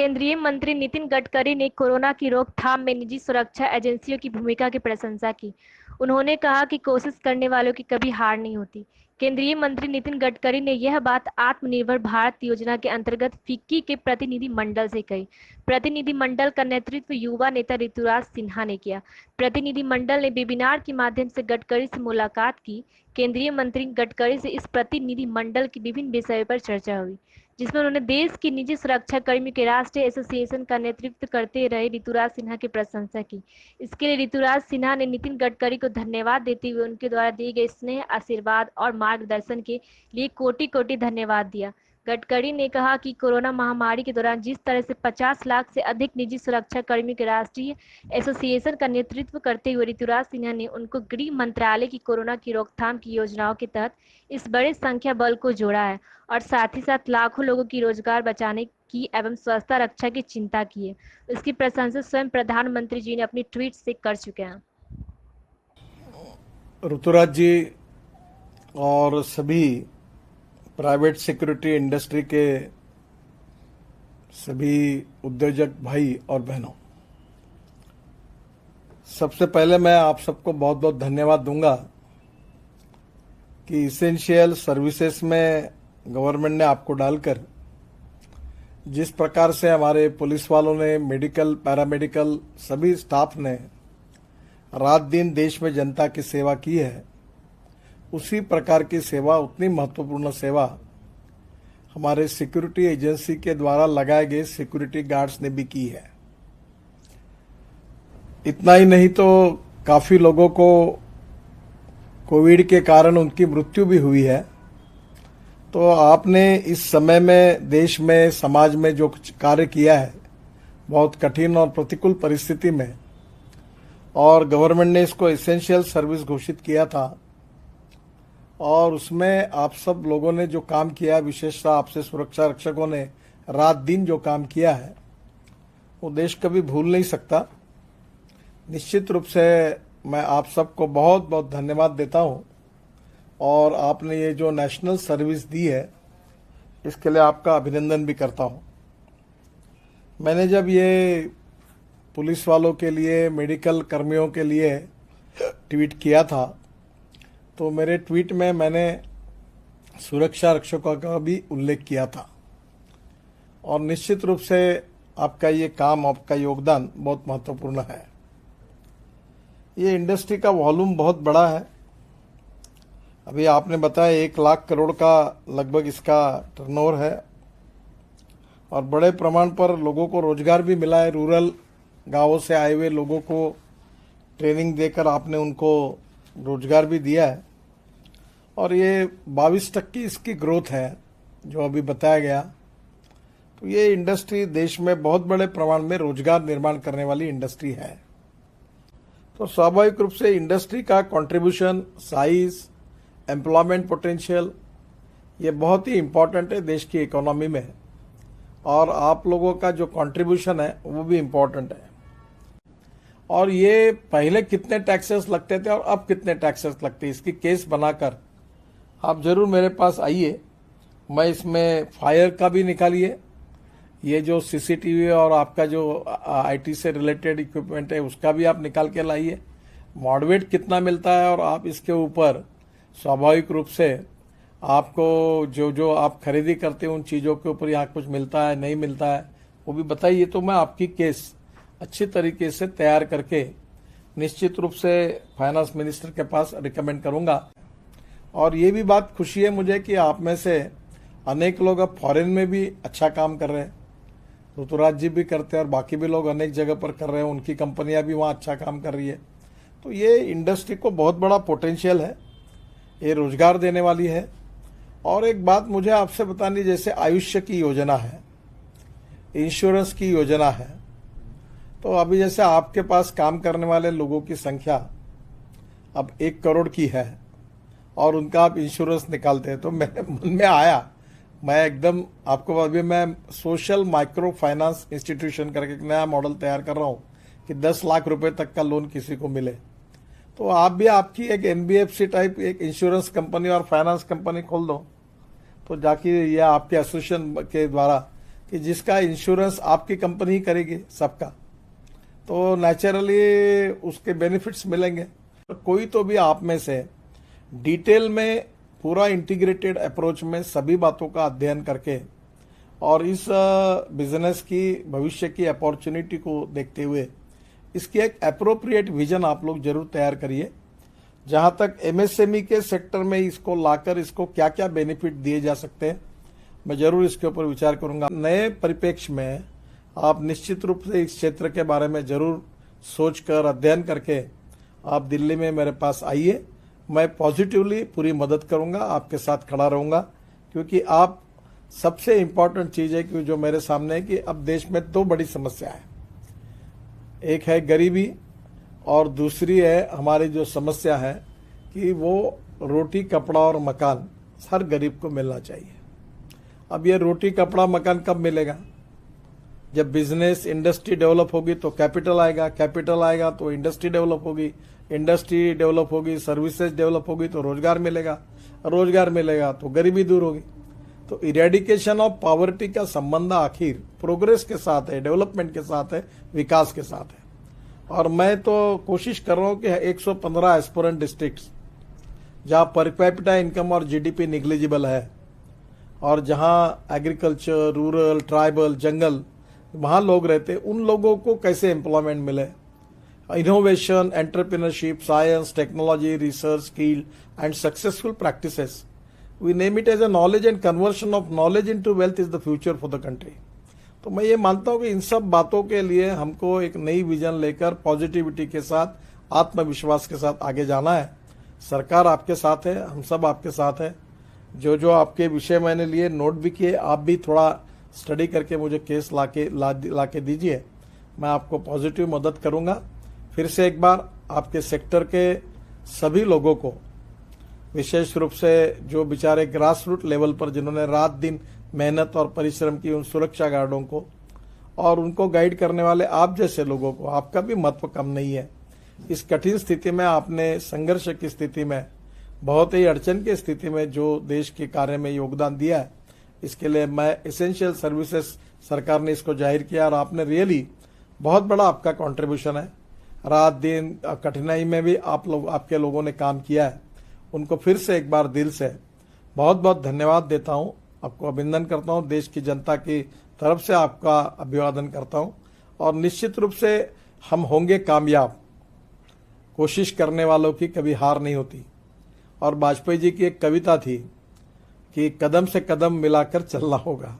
केंद्रीय मंत्री नितिन गडकरी ने कोरोना की रोकथाम में निजी सुरक्षा एजेंसियों की भूमिका की प्रशंसा की। उन्होंने कहा कि कोशिश करने वालों की कभी हार नहीं होती। केंद्रीय मंत्री नितिन गडकरी ने यह बात आत्मनिर्भर भारत योजना के अंतर्गत फिक्की के प्रतिनिधि मंडल से कही। प्रतिनिधि मंडल का नेतृत्व युवा नेता ऋतुराज सिन्हा ने किया। प्रतिनिधि मंडल ने वेबिनार के माध्यम से गडकरी से मुलाकात की। केंद्रीय मंत्री गडकरी से इस प्रतिनिधि मंडल की विभिन्न विषयों पर चर्चा हुई, जिसमें उन्होंने देश की निजी सुरक्षा कर्मियों के राष्ट्रीय एसोसिएशन का नेतृत्व करते रहे ऋतुराज सिन्हा की प्रशंसा की। इसके लिए ऋतुराज सिन्हा ने नितिन गडकरी को धन्यवाद देते हुए उनके द्वारा दिए गए स्नेह, आशीर्वाद और मार्गदर्शन के लिए कोटि कोटि धन्यवाद दिया। गडकरी ने कहा कि कोरोना महामारी के दौरान जिस तरह से 50 लाख से अधिक निजी सुरक्षा कर्मियों के राष्ट्रीय एसोसिएशन का नेतृत्व करते हुए ऋतुराज सिन्हा ने उनको गृह मंत्रालय की कोरोना की रोकथाम की योजनाओं के तहत इस बड़े संख्या बल को जोड़ा है और साथ ही साथ लाखों लोगों की रोजगार बचाने की एवं स्वच्छता रक्षा की चिंता की है। इसकी प्रशंसा स्वयं प्रधानमंत्री जी ने अपनी ट्वीट से कर चुके हैं। ऋतुराज जी और सभी प्राइवेट सिक्योरिटी इंडस्ट्री के सभी उद्योजक भाई और बहनों, सबसे पहले मैं आप सबको बहुत बहुत धन्यवाद दूंगा कि इसेंशियल सर्विसेज में गवर्नमेंट ने आपको डालकर जिस प्रकार से हमारे पुलिस वालों ने, मेडिकल, पैरामेडिकल सभी स्टाफ ने रात दिन देश में जनता की सेवा की है, उसी प्रकार की सेवा, उतनी महत्वपूर्ण सेवा हमारे सिक्योरिटी एजेंसी के द्वारा लगाए गए सिक्योरिटी गार्ड्स ने भी की है। इतना ही नहीं तो काफी लोगों को कोविड के कारण उनकी मृत्यु भी हुई है। तो आपने इस समय में देश में, समाज में जो कार्य किया है बहुत कठिन और प्रतिकूल परिस्थिति में, और गवर्नमेंट ने इसको एसेंशियल सर्विस घोषित किया था, और उसमें आप सब लोगों ने जो काम किया, विशेषतः आपसे सुरक्षा रक्षकों ने रात दिन जो काम किया है, वो देश कभी भूल नहीं सकता। निश्चित रूप से मैं आप सबको बहुत बहुत धन्यवाद देता हूं, और आपने ये जो नेशनल सर्विस दी है इसके लिए आपका अभिनंदन भी करता हूं। मैंने जब ये पुलिस वालों के लिए, मेडिकल कर्मियों के लिए ट्वीट किया था, तो मेरे ट्वीट में मैंने सुरक्षा रक्षकों का भी उल्लेख किया था, और निश्चित रूप से आपका ये काम, आपका योगदान बहुत महत्वपूर्ण है। ये इंडस्ट्री का वॉल्यूम बहुत बड़ा है। अभी आपने बताया 1 लाख करोड़ का लगभग इसका टर्नओवर है, और बड़े प्रमाण पर लोगों को रोजगार भी मिला है। रूरल गांवों से आए हुए लोगों को ट्रेनिंग देकर आपने उनको रोजगार भी दिया है, और ये 22% इसकी ग्रोथ है जो अभी बताया गया। तो ये इंडस्ट्री देश में बहुत बड़े प्रमाण में रोजगार निर्माण करने वाली इंडस्ट्री है। तो स्वाभाविक रूप से इंडस्ट्री का कंट्रीब्यूशन, साइज, एम्प्लॉयमेंट पोटेंशियल, ये बहुत ही इम्पोर्टेंट है देश की इकोनॉमी में, और आप लोगों का जो कंट्रीब्यूशन है वो भी इम्पोर्टेंट है। और ये पहले कितने टैक्सेस लगते थे और अब कितने टैक्सेस लगते हैं, इसकी केस बनाकर आप जरूर मेरे पास आइए। मैं इसमें फायर का भी निकालिए, ये जो सीसीटीवी और आपका जो आईटी से रिलेटेड इक्विपमेंट है उसका भी आप निकाल के लाइए। मॉडरेट कितना मिलता है, और आप इसके ऊपर स्वाभाविक रूप से आपको जो जो आप खरीदी करते हैं उन चीज़ों के ऊपर यहाँ कुछ मिलता है, नहीं मिलता है, वो भी बताइए। तो मैं आपकी केस अच्छी तरीके से तैयार करके निश्चित रूप से फाइनेंस मिनिस्टर के पास रिकमेंड करूंगा। और ये भी बात खुशी है मुझे कि आप में से अनेक लोग अब फॉरेन में भी अच्छा काम कर रहे हैं। ऋतुराज जी भी करते हैं और बाकी भी लोग अनेक जगह पर कर रहे हैं, उनकी कंपनियां भी वहाँ अच्छा काम कर रही है। तो ये इंडस्ट्री को बहुत बड़ा पोटेंशियल है, ये रोजगार देने वाली है। और एक बात मुझे आपसे बतानी, जैसे आयुष्य की योजना है, इंश्योरेंस की योजना है, तो अभी जैसे आपके पास काम करने वाले लोगों की संख्या अब 1 करोड़ की है और उनका आप इंश्योरेंस निकालते हैं, तो मेरे मन में आया, मैं एकदम आपको अभी मैं सोशल माइक्रो फाइनेंस इंस्टीट्यूशन करके एक नया मॉडल तैयार कर रहा हूँ कि 10 लाख रुपए तक का लोन किसी को मिले। तो आप भी आपकी एक एनबीएफसी टाइप एक इंश्योरेंस कंपनी और फाइनेंस कंपनी खोल दो, तो जाके ये आपके एसोसिएशन के द्वारा कि जिसका इंश्योरेंस आपकी कंपनी ही करेगी सबका, तो नेचुरली उसके बेनिफिट्स मिलेंगे। कोई तो भी आप में से डिटेल में पूरा इंटीग्रेटेड अप्रोच में सभी बातों का अध्ययन करके और इस बिजनेस की भविष्य की अपॉर्चुनिटी को देखते हुए इसकी एक अप्रोप्रिएट विजन आप लोग जरूर तैयार करिए। जहां तक एमएसएमई के सेक्टर में इसको लाकर इसको क्या क्या बेनिफिट दिए जा सकते हैं, मैं जरूर इसके ऊपर विचार करूंगा। नए परिप्रेक्ष्य में आप निश्चित रूप से इस क्षेत्र के बारे में जरूर सोचकर अध्ययन करके आप दिल्ली में मेरे पास आइए। मैं पॉजिटिवली पूरी मदद करूंगा, आपके साथ खड़ा रहूंगा, क्योंकि आप सबसे इम्पोर्टेंट चीज है कि जो मेरे सामने है कि अब देश में दो बड़ी समस्या है। एक है गरीबी और दूसरी है हमारी जो समस्या है कि वो रोटी कपड़ा और मकान हर गरीब को मिलना चाहिए। अब ये रोटी कपड़ा मकान कब मिलेगा? जब बिजनेस इंडस्ट्री डेवलप होगी तो कैपिटल आएगा, कैपिटल आएगा तो इंडस्ट्री डेवलप होगी, इंडस्ट्री डेवलप होगी, सर्विसेज डेवलप होगी तो रोजगार मिलेगा, रोजगार मिलेगा तो गरीबी दूर होगी। तो इरेडिकेशन ऑफ पॉवर्टी का संबंध आखिर प्रोग्रेस के साथ है, डेवलपमेंट के साथ है, विकास के साथ है। और मैं तो कोशिश कर रहा हूं कि 115 एस्पिरेंट डिस्ट्रिक्ट्स जहां पर कैपिटा इनकम और जीडीपी निग्लिजिबल है और जहां एग्रीकल्चर, रूरल, ट्राइबल, जंगल वहां लोग रहते, उन लोगों को कैसे एम्प्लॉयमेंट मिले। Innovation, entrepreneurship, science, technology, research, skill and successful practices, we name it as a knowledge and conversion of knowledge into wealth is the future for the country. तो मैं ये मानता हूं कि इन सब बातों के लिए हमको एक नई विजन लेकर पॉजिटिविटी के साथ, आत्मविश्वास के साथ आगे जाना है। सरकार आपके साथ है, हम सब आपके साथ है। जो जो आपके विषय मैंने लिए नोट भी किए, आप भी थोड़ा स्टडी करके मुझे केस लाके दीजिए, मैं आपको पॉजिटिव मदद करूंगा। फिर से एक बार आपके सेक्टर के सभी लोगों को, विशेष रूप से जो बेचारे ग्रास रूट लेवल पर जिन्होंने रात दिन मेहनत और परिश्रम की, उन सुरक्षा गार्डों को और उनको गाइड करने वाले आप जैसे लोगों को, आपका भी महत्व कम नहीं है। इस कठिन स्थिति में आपने संघर्ष की स्थिति में, बहुत ही अड़चन की स्थिति में जो देश के कार्य में योगदान दिया है, इसके लिए मैं एसेंशियल सर्विसेज सरकार ने इसको जाहिर किया और आपने रियली बहुत बड़ा आपका कंट्रीब्यूशन है। रात दिन कठिनाई में भी आपके लोगों ने काम किया है। उनको फिर से एक बार दिल से बहुत बहुत धन्यवाद देता हूं, आपको अभिनंदन करता हूं, देश की जनता की तरफ से आपका अभिवादन करता हूं। और निश्चित रूप से हम होंगे कामयाब। कोशिश करने वालों की कभी हार नहीं होती। और वाजपेयी जी की एक कविता थी कि कदम से कदम मिलाकर चलना होगा।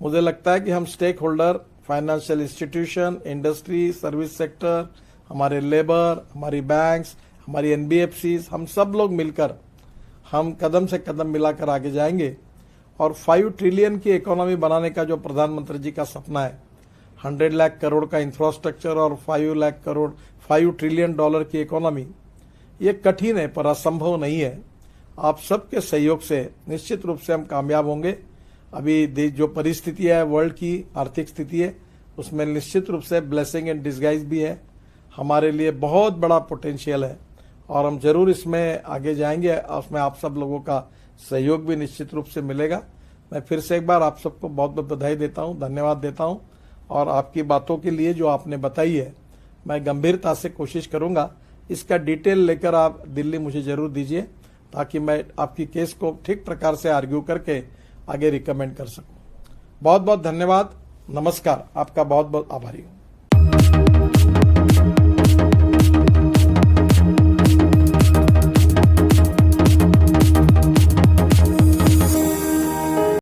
मुझे लगता है कि हम stakeholder, financial institution, industry, service sector, हमारे लेबर, हमारी बैंक्स, हमारी एनबीएफसीज, हम सब लोग मिलकर हम कदम से कदम मिलाकर आगे जाएंगे और 5 ट्रिलियन की इकोनॉमी बनाने का जो प्रधानमंत्री जी का सपना है, 100 लाख करोड़ का इंफ्रास्ट्रक्चर और 5 ट्रिलियन डॉलर की इकोनॉमी, ये कठिन है पर असंभव नहीं है। आप सबके सहयोग से निश्चित रूप से हम कामयाब होंगे। अभी जो परिस्थिति है, वर्ल्ड की आर्थिक स्थिति है, उसमें निश्चित रूप से ब्लेसिंग एंड डिस्गाइज भी है। हमारे लिए बहुत बड़ा पोटेंशियल है और हम जरूर इसमें आगे जाएंगे। उसमें आप सब लोगों का सहयोग भी निश्चित रूप से मिलेगा। मैं फिर से एक बार आप सबको बहुत बहुत बधाई देता हूं, धन्यवाद देता हूं। और आपकी बातों के लिए जो आपने बताई है, मैं गंभीरता से कोशिश करूंगा इसका डिटेल लेकर आप दिल्ली मुझे जरूर दीजिए, ताकि मैं आपकी केस को ठीक प्रकार से आर्ग्यू करके आगे रिकमेंड कर सकूं। बहुत बहुत धन्यवाद, नमस्कार, आपका बहुत बहुत आभारी हूं।